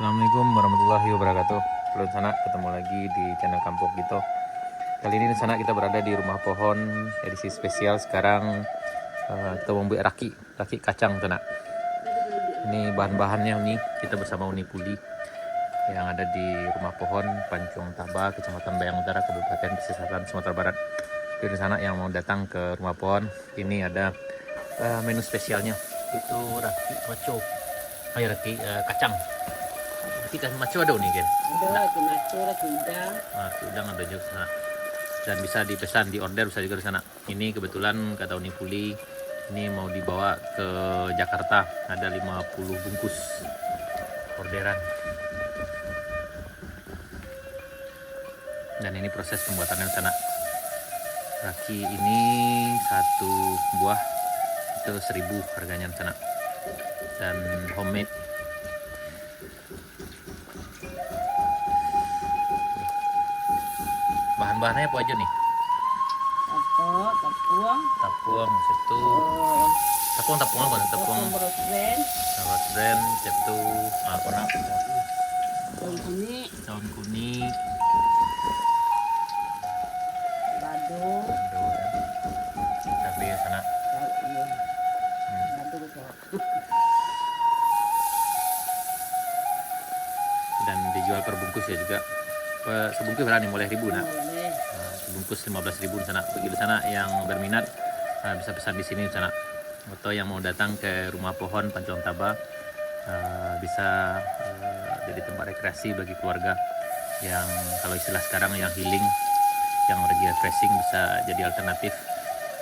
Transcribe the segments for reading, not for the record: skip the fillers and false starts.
Assalamualaikum warahmatullahi wabarakatuh. Halo Sana, ketemu lagi di channel Kampung Gito. Kali ini Sana kita berada di rumah pohon edisi spesial. Sekarang kita mau buat raki kacang Sana. Ini bahan-bahannya Uni, kita bersama Uni Puli yang ada di rumah pohon Pancong Taba, Kecamatan Bayang Utara, Kabupaten Pesisir Selatan, Sumatera Barat. Jadi Sana yang mau datang ke rumah pohon, ini ada menu spesialnya. Itu raki maco, raki kacang. Raki maco ada Uni kan? Ada raki maco, raki udang. Raki udang ada juga sana. Dan bisa dipesan, di order bisa juga di sana. Ini kebetulan kata Uni Puli, ini mau dibawa ke Jakarta, ada 50 bungkus orderan. Dan ini proses pembuatannya di sana. Raki ini satu buah itu 1.000 harganya di sana. Dan homemade. Bahan-bahannya apa aja nih? Tepung, Tepung, situ. Tepung apa? Tepung brosren, brand, situ. Apa nak? daun kunyit, Daun kuning. lado, Aduh, ya. Cabai ya sana. iya, lado betul. Dan dijual per bungkus ya juga. Sebungkus berapa nih? Mulai 1.000 nak. Boleh. Sebungkus 15.000 di sana. Bagi di sana yang berminat bisa pesan di sini di sana. Atau yang mau datang ke rumah pohon Pancong Taba bisa jadi tempat rekreasi bagi keluarga yang kalau istilah sekarang yang healing, yang lagi refreshing, bisa jadi alternatif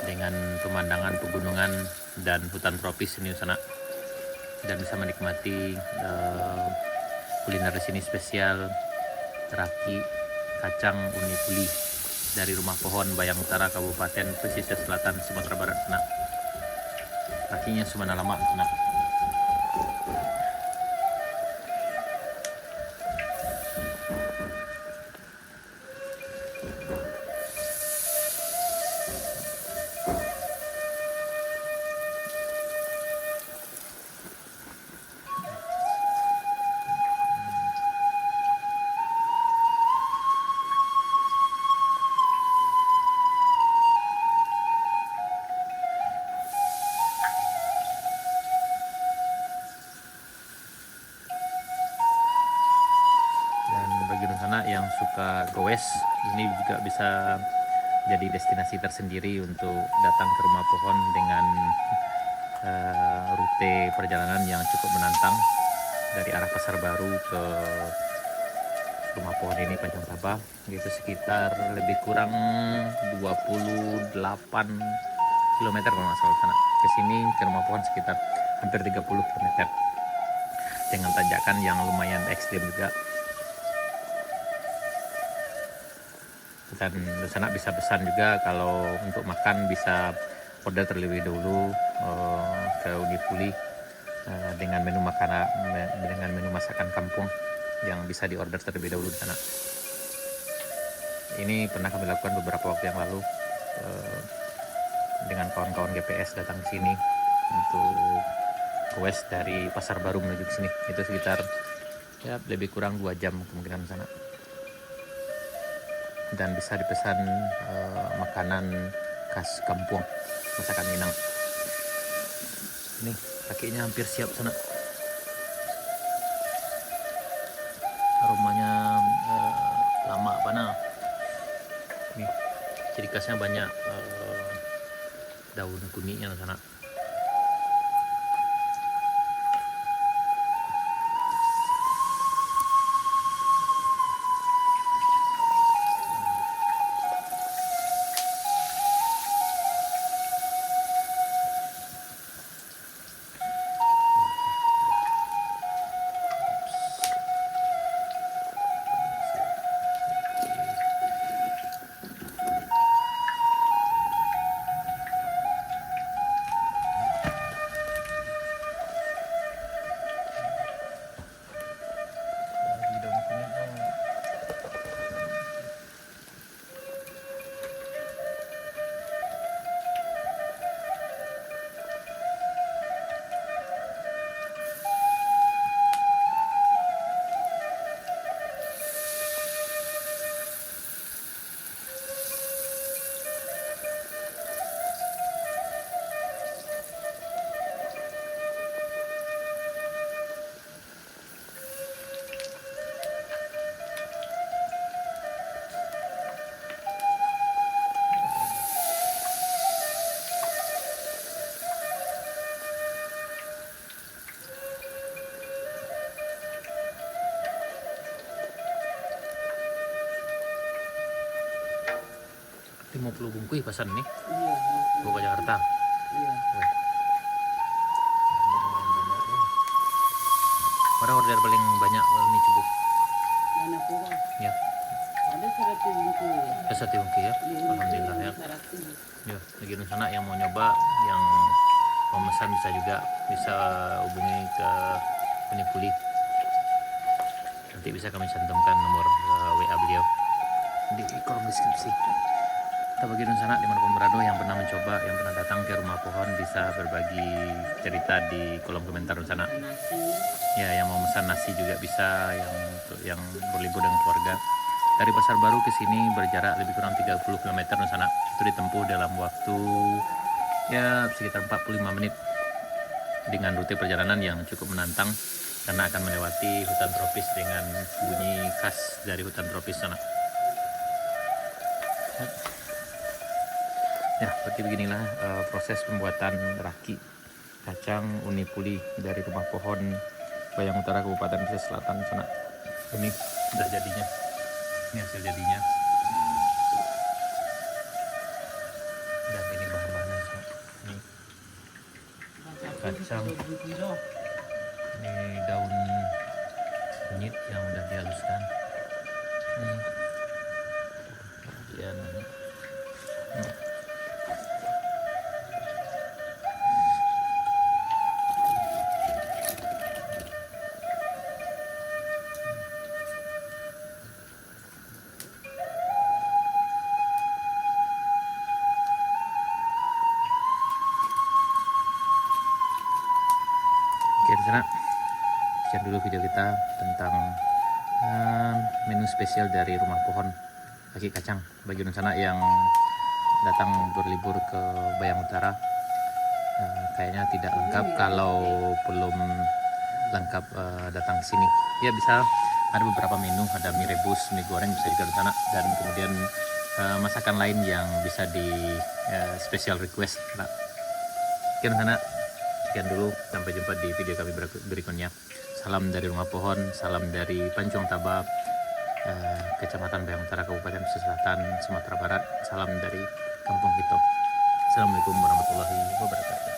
dengan pemandangan pegunungan dan hutan tropis ini di sana. Dan bisa menikmati kuliner di sini spesial raki kacang Uni Puli dari rumah pohon Bayang Utara, Kabupaten Pesisir Selatan, Sumatera Barat sana. Rakinya Sumana Lama sana. Dan bagi sana yang suka goes, ini juga bisa jadi destinasi tersendiri untuk datang ke rumah pohon dengan rute perjalanan yang cukup menantang dari arah Pasar Baru ke rumah pohon ini Pancong Taba, itu sekitar lebih kurang 28 km kalau nggak salah sana. Ke sini ke rumah pohon sekitar hampir 30 km dengan tanjakan yang lumayan ekstrim juga. Dan di sana bisa pesan juga, kalau untuk makan bisa order terlebih dahulu ke Uni Puli dengan menu makanan, dengan menu masakan kampung yang bisa diorder terlebih dahulu di sana. Ini pernah kami lakukan beberapa waktu yang lalu dengan kawan-kawan GPS datang ke sini untuk goes dari Pasar Baru menuju ke sini. Itu sekitar ya lebih kurang 2 jam kemungkinan sana. Dan bisa dipesan makanan khas kampung, masakan Minang. Ini kakinya hampir siap sana. Aromanya lama panas. Nih, ciri khasnya banyak daun kuningnya sana. 50 bungkus pesan nih. Iya. Bawa ke Jakarta. Iya. Wih. Mana order paling banyak nih coba? Mana pula? Ya, Ada 100 bungkus. satu bungkus ya. Iya, Alhamdulillah ya. 100. Ya, lagi di sana yang mau nyoba, yang mau pesan bisa juga bisa hubungi ke Unipuli. Nanti bisa kami cantumkan nomor WA beliau di kolom deskripsi. Kita bagi di sana dimanapun berada yang pernah mencoba, yang pernah datang ke rumah pohon bisa berbagi cerita di kolom komentar di sana. Nasi. Ya, yang mau pesan nasi juga bisa, yang untuk yang berlibur dengan keluarga. Dari Pasar Baru ke sini berjarak lebih kurang 30 km di sana. Itu ditempuh dalam waktu ya sekitar 45 menit dengan rute perjalanan yang cukup menantang karena akan melewati hutan tropis dengan bunyi khas dari hutan tropis sana. Ya, seperti beginilah proses pembuatan raki kacang Unipuli dari rumah pohon Bayang Utara Kabupaten Pesisir Selatan sana. Ini sudah jadinya. Ini hasil jadinya. Dan ini bahan-bahannya. Ini kacang. Ini daun kunyit yang udah dihaluskan. Ini. Kemudian ini. Oke, di sana sekian dulu video kita tentang menu spesial dari rumah pohon kaki kacang bagi sana yang datang berlibur ke Bayang Utara. Kayaknya tidak lengkap kalau belum lengkap datang ke sini. Ya, bisa ada beberapa menu, ada mie rebus, mie goreng bisa juga di sana, dan kemudian masakan lain yang bisa di special request. Nah, sekian sana. Sekian dulu, sampai jumpa di video kami berikutnya. Salam dari rumah pohon, salam dari Pancong Taba, Kecamatan Bayang Utara, Kabupaten Pesisir Selatan, Sumatera Barat. Salam dari Kampung Hito. Assalamualaikum warahmatullahi wabarakatuh.